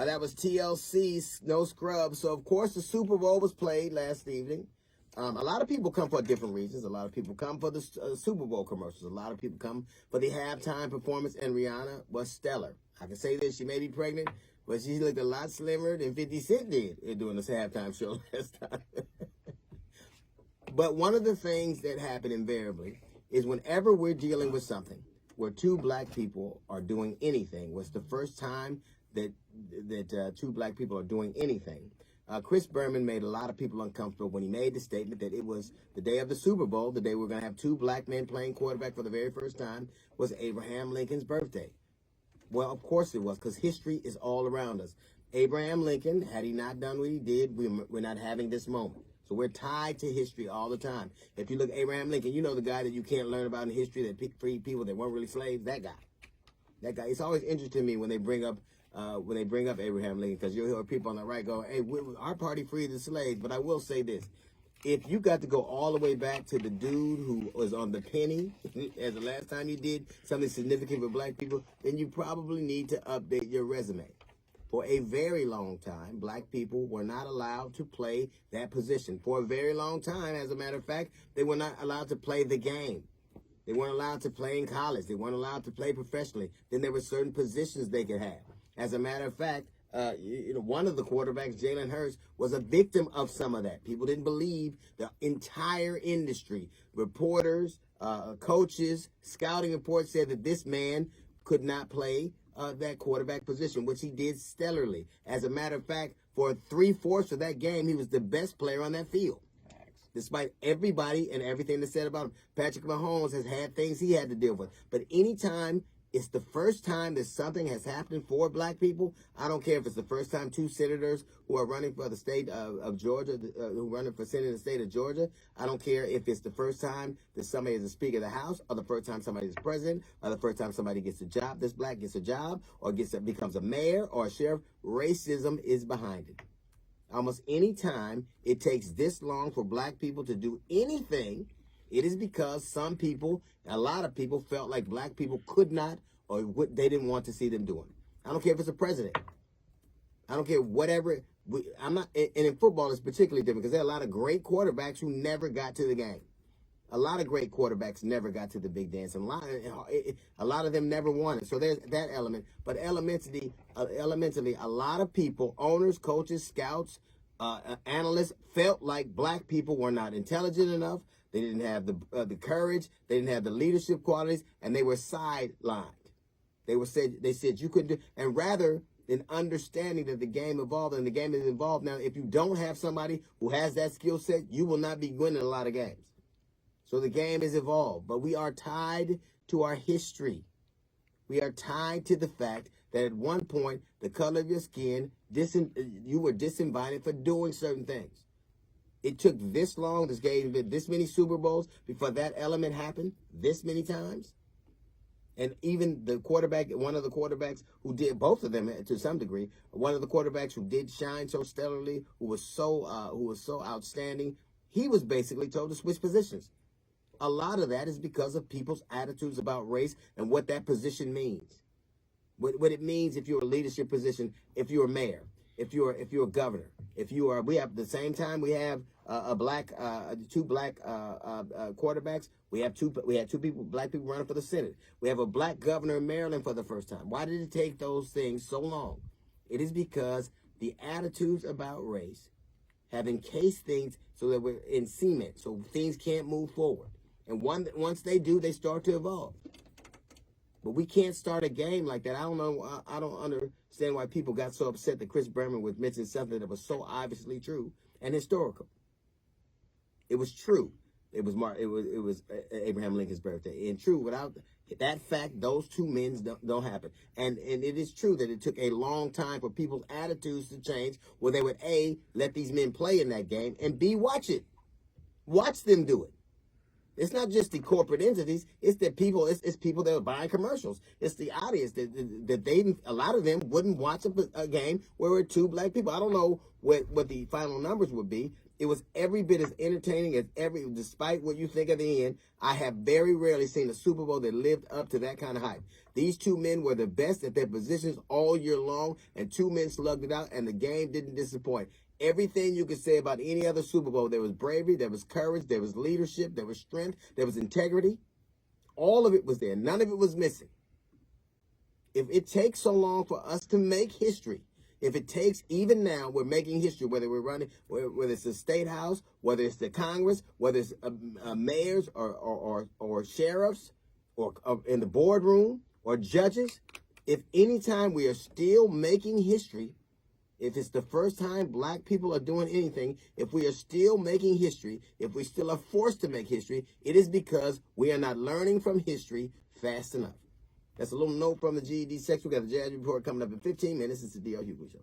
That was TLC's No Scrubs. So, of course, the Super Bowl was played last evening. A lot of people come for different reasons. A lot of people come for the Super Bowl commercials. A lot of people come for the halftime performance, and Rihanna was stellar. I can say this, she may be pregnant, but she looked a lot slimmer than 50 Cent did during this halftime show last time. But one of the things that happen invariably is whenever we're dealing with something where two black people are doing anything, was the first time that two black people are doing anything. Chris Berman made a lot of people uncomfortable when he made the statement that it was the day of the Super Bowl, the day we're going to have two black men playing quarterback for the very first time, was Abraham Lincoln's birthday. Well, of course it was, because history is all around us. Abraham Lincoln, had he not done what he did, we're not having this moment. So we're tied to history all the time. If you look at Abraham Lincoln, you know the guy that you can't learn about in history that freed people that weren't really slaves, that guy. That guy. It's always interesting to me when they bring up Abraham Lincoln, because you'll hear people on the right go, hey, our party freed the slaves. But I will say this. If you got to go all the way back to the dude who was on the penny as the last time you did something significant for black people, then you probably need to update your resume. For a very long time, black people were not allowed to play that position. For a very long time, as a matter of fact, they were not allowed to play the game. They weren't allowed to play in college. They weren't allowed to play professionally. Then there were certain positions they could have. As a matter of fact, one of the quarterbacks, Jalen Hurts, was a victim of some of that. People didn't believe the entire industry. Reporters, coaches, scouting reports said that this man could not play that quarterback position, which he did stellarly. As a matter of fact, for 3/4 of that game, he was the best player on that field. Despite everybody and everything that's said about him, Patrick Mahomes has had things he had to deal with. But anytime it's the first time that something has happened for black people, I don't care if it's the first time two senators who are running for the state of Georgia, who are running for Senate in the state of Georgia. I don't care if it's the first time that somebody is the Speaker of the House, or the first time somebody is president, or the first time somebody gets a job, this black gets a job, or becomes a mayor or a sheriff. Racism is behind it. Almost any time it takes this long for black people to do anything, it is because some people, a lot of people, felt like black people could not, or what they didn't want to see them doing. I don't care if it's a president. I don't care whatever. I'm not, and in football it's particularly different because there are a lot of great quarterbacks who never got to the game. A lot of great quarterbacks never got to the big dance, and a lot of them never won it. So there's that element. But elementally, a lot of people, owners, coaches, scouts, analysts, felt like black people were not intelligent enough. They didn't have the courage. They didn't have the leadership qualities, and they were sidelined. They said you couldn't do, and rather than understanding that the game evolved and the game is involved now, if you don't have somebody who has that skill set, you will not be winning a lot of games. So the game is evolved, but we are tied to our history. We are tied to the fact that at one point, the color of your skin, you were disinvited for doing certain things. It took this long, this many Super Bowls before that element happened, this many times. And even the quarterback, one of the quarterbacks who did, both of them to some degree, one of the quarterbacks who did shine so stellarly, who was so outstanding, he was basically told to switch positions. A lot of that is because of people's attitudes about race and what that position means. What it means if you're a leadership position, if you're a mayor, if you're a governor, we have the same time we have two black quarterbacks. We had two black people running for the Senate. We have a black governor in Maryland for the first time. Why did it take those things so long? It is because the attitudes about race have encased things so that we're in cement, so things can't move forward. And once they do, they start to evolve. But we can't start a game like that. I don't understand why people got so upset that Chris Berman was mentioning something that was so obviously true and historical. It was true. It was Abraham Lincoln's birthday. And true, without that fact, those two men don't happen. And it is true that it took a long time for people's attitudes to change, where they would A, let these men play in that game, and B, watch it. Watch them do it. It's not just the corporate entities. It's the people. It's people that are buying commercials. It's the audience that a lot of them wouldn't watch a game where there were two black people. I don't know what the final numbers would be. It was every bit as entertaining as despite what you think at the end. I have very rarely seen a Super Bowl that lived up to that kind of hype. These two men were the best at their positions all year long, and two men slugged it out, and the game didn't disappoint. Everything you could say about any other Super Bowl, there was bravery, there was courage, there was leadership, there was strength, there was integrity. All of it was there. None of it was missing. If it takes so long for us to make history, if it takes, even now, we're making history, whether we're running, whether it's the state house, whether it's the Congress, whether it's mayors or sheriffs, or in the boardroom, or judges. If any time we are still making history, if it's the first time black people are doing anything, if we are still making history, if we still are forced to make history, it is because we are not learning from history fast enough. That's a little note from the GED section. We got the Jazz Report coming up in 15 minutes. It's the D.L. Hughley Show.